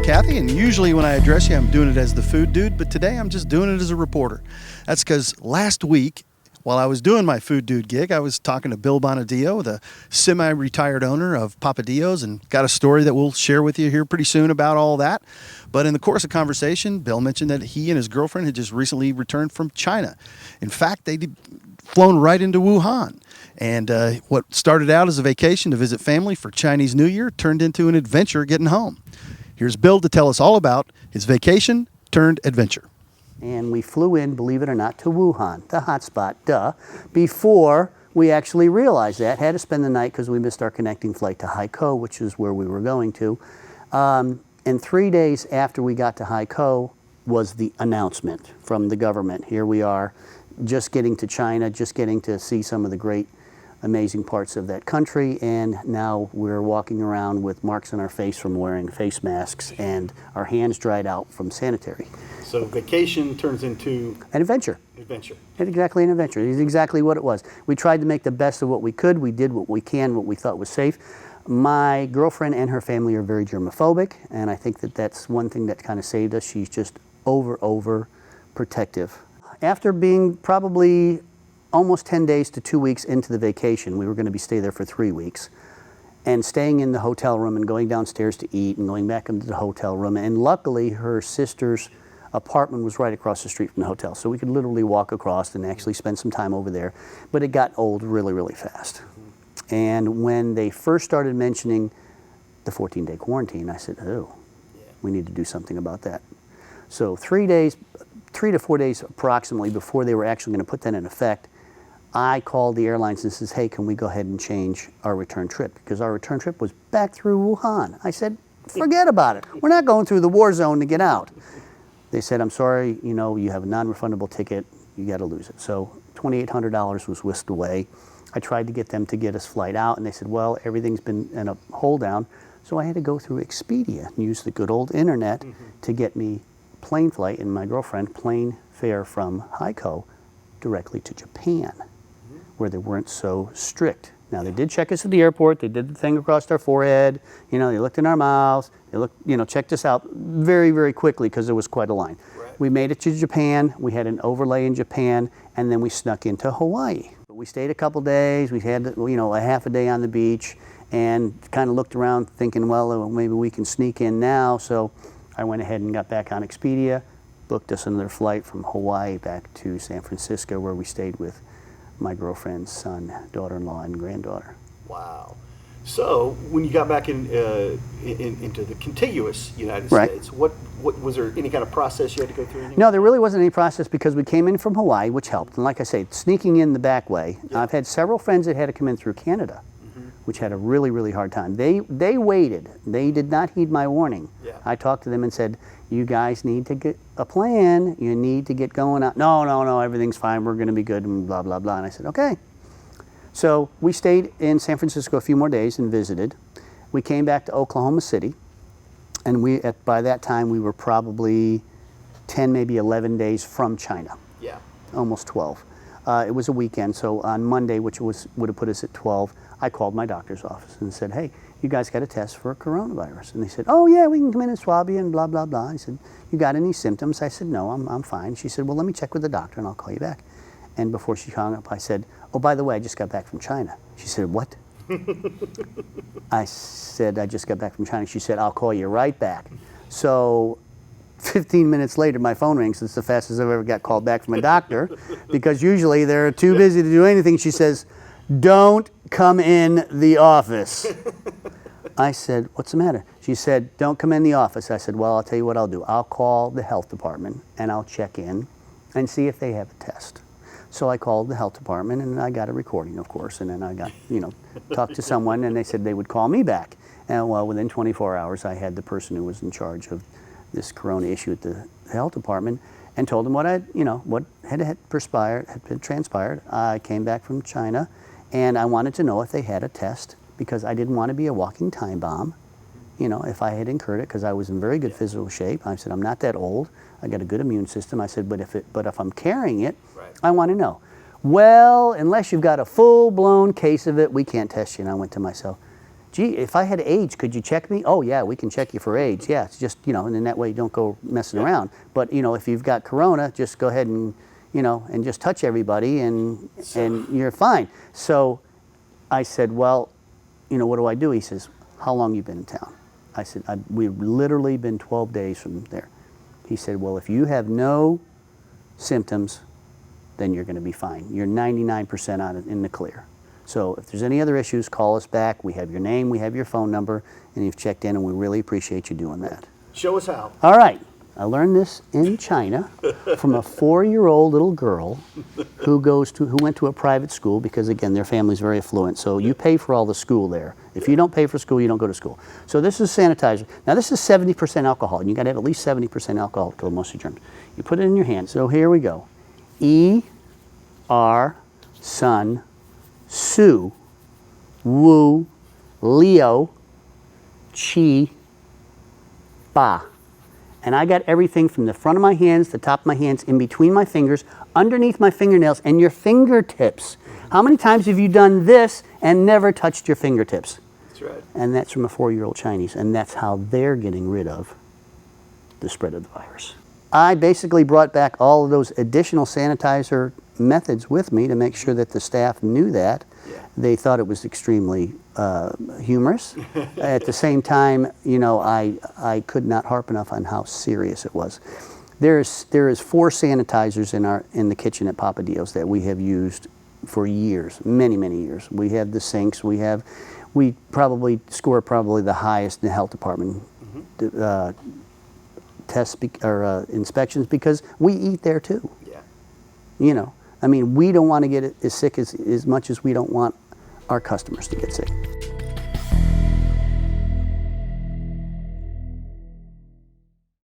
Kathy, and usually when I address you, I'm doing it as the food dude, but today I'm just doing it as a reporter. That's because last week, while I was doing my food dude gig, I was talking to Bill Bonadio, the semi-retired owner of Papadillo's, and got a story that we'll share with you here pretty soon about all that. But in the course of conversation, Bill mentioned that he and his girlfriend had just recently returned from China. In fact, they'd flown right into Wuhan. And what started out as a vacation to visit family for Chinese New Year turned into an adventure getting home. Here's Bill to tell us all about his vacation turned adventure. And we flew in, believe it or not, to Wuhan, the hotspot, before we actually realized that. Had to spend the night because we missed our connecting flight to Haikou, which is where we were going to. And 3 days after we got to Haikou was the announcement from the government. Here we are, just getting to China, just getting to see some of the great, amazing parts of that country, and now we're walking around with marks on our face from wearing face masks and our hands dried out from sanitary. So vacation turns into An adventure. adventure. It's exactly an adventure. It's exactly what it was. We tried to make the best of what we could. We did what we can, what we thought was safe. My girlfriend and her family are very germophobic, and I think that that's one thing that kind of saved us. She's just over protective. After being probably almost 10 days to 2 weeks into the vacation, we were going to stay there for 3 weeks, and staying in the hotel room and going downstairs to eat and going back into the hotel room. And luckily, her sister's apartment was right across the street from the hotel, so we could literally walk across and actually spend some time over there. But it got old really fast. And when they first started mentioning the 14-day quarantine, I said, oh, we need to do something about that. So 3 to 4 days approximately before they were actually going to put that in effect, I called the airlines and says, hey, can we go ahead and change our return trip? Because our return trip was back through Wuhan. I said, forget about it. We're not going through the war zone to get out. They said, I'm sorry, you have a non-refundable ticket. You got to lose it. So $2,800 was whisked away. I tried to get them to get us flight out, and they said, well, everything's been in a hold down. So I had to go through Expedia and use the good old internet to get me plane flight and my girlfriend plane fare from Haikou directly to Japan, where they weren't so strict. Now, they did check us at the airport. They did the thing across our forehead. They looked in our mouths. They looked, checked us out very quickly because there was quite a line. Right. We made it to Japan. We had an overlay in Japan, and then we snuck into Hawaii. But we stayed a couple days. We had, a half a day on the beach and kind of looked around thinking, well, maybe we can sneak in now. So I went ahead and got back on Expedia, booked us another flight from Hawaii back to San Francisco, where we stayed with my girlfriend's son, daughter-in-law, and granddaughter. Wow. So when you got back into the contiguous United Right. States, what was there any kind of process you had to go through? No, there really wasn't any process because we came in from Hawaii, which helped. And like I say, sneaking in the back way. Yeah. I've had several friends that had to come in through Canada, which had a really hard time. They waited. They did not heed my warning. Yeah. I talked to them and said, you guys need to get a plan. You need to get going out. No, everything's fine. We're going to be good and blah, blah, blah. And I said, okay. So we stayed in San Francisco a few more days and visited. We came back to Oklahoma City, and by that time we were probably 10, maybe 11 days from China. Yeah. Almost 12. It was a weekend, so on Monday, which would have put us at 12, I called my doctor's office and said, hey, you guys got a test for coronavirus. And they said, oh yeah, we can come in and swab you and blah, blah, blah. I said, you got any symptoms? I said, no, I'm fine. She said, well, let me check with the doctor and I'll call you back. And before she hung up, I said, oh, by the way, I just got back from China. She said, what? I said, I just got back from China. She said, I'll call you right back. So 15 minutes later, my phone rings. It's the fastest I've ever got called back from a doctor because usually they're too busy to do anything. She says, don't come in the office. I said, what's the matter? She said, don't come in the office. I said, well, I'll tell you what I'll do. I'll call the health department and I'll check in and see if they have a test. So I called the health department and I got a recording, of course, and then I got, talked to someone and they said they would call me back. And well, within 24 hours, I had the person who was in charge of this corona issue at the health department and told them what had transpired. I came back from China and I wanted to know if they had a test because I didn't want to be a walking time bomb, if I had incurred it, because I was in very good physical shape. I said, I'm not that old. I got a good immune system. I said, but if I'm carrying it, right. I want to know. Well, unless you've got a full-blown case of it, we can't test you. And I went to myself, gee, if I had AIDS, could you check me? Oh yeah, we can check you for AIDS. Yeah, it's just, and in that way you don't go messing around. But if you've got corona, just go ahead and, and just touch everybody and you're fine. So I said, well, what do I do? He says, how long you been in town? I said, we've literally been 12 days from there. He said, well, if you have no symptoms, then you're going to be fine. You're 99% on it in the clear. So if there's any other issues, call us back. We have your name, we have your phone number, and you've checked in, and we really appreciate you doing that. Show us how. All right. I learned this in China from a 4-year-old little girl who went to a private school because, again, their family's very affluent. So you pay for all the school there. If you don't pay for school, you don't go to school. So this is sanitizer. Now this is 70% alcohol, and you got to have at least 70% alcohol to kill most of your germs. You put it in your hand. So here we go. E-R, Sun, Su, Wu, Leo, Chi, Ba. And I got everything from the front of my hands, the top of my hands, in between my fingers, underneath my fingernails, and your fingertips. How many times have you done this and never touched your fingertips? That's right. And that's from a 4-year-old Chinese, and that's how they're getting rid of the spread of the virus. I basically brought back all of those additional sanitizer methods with me to make sure that the staff knew that. Yeah. They thought it was extremely humorous. At the same time, I could not harp enough on how serious it was. There is 4 sanitizers in the kitchen at Bonadio that we have used for years, many years. We have the sinks. We probably score the highest in the health department tests or inspections because we eat there too. Yeah. I mean, we don't want to get as sick as much as we don't want our customers to get sick.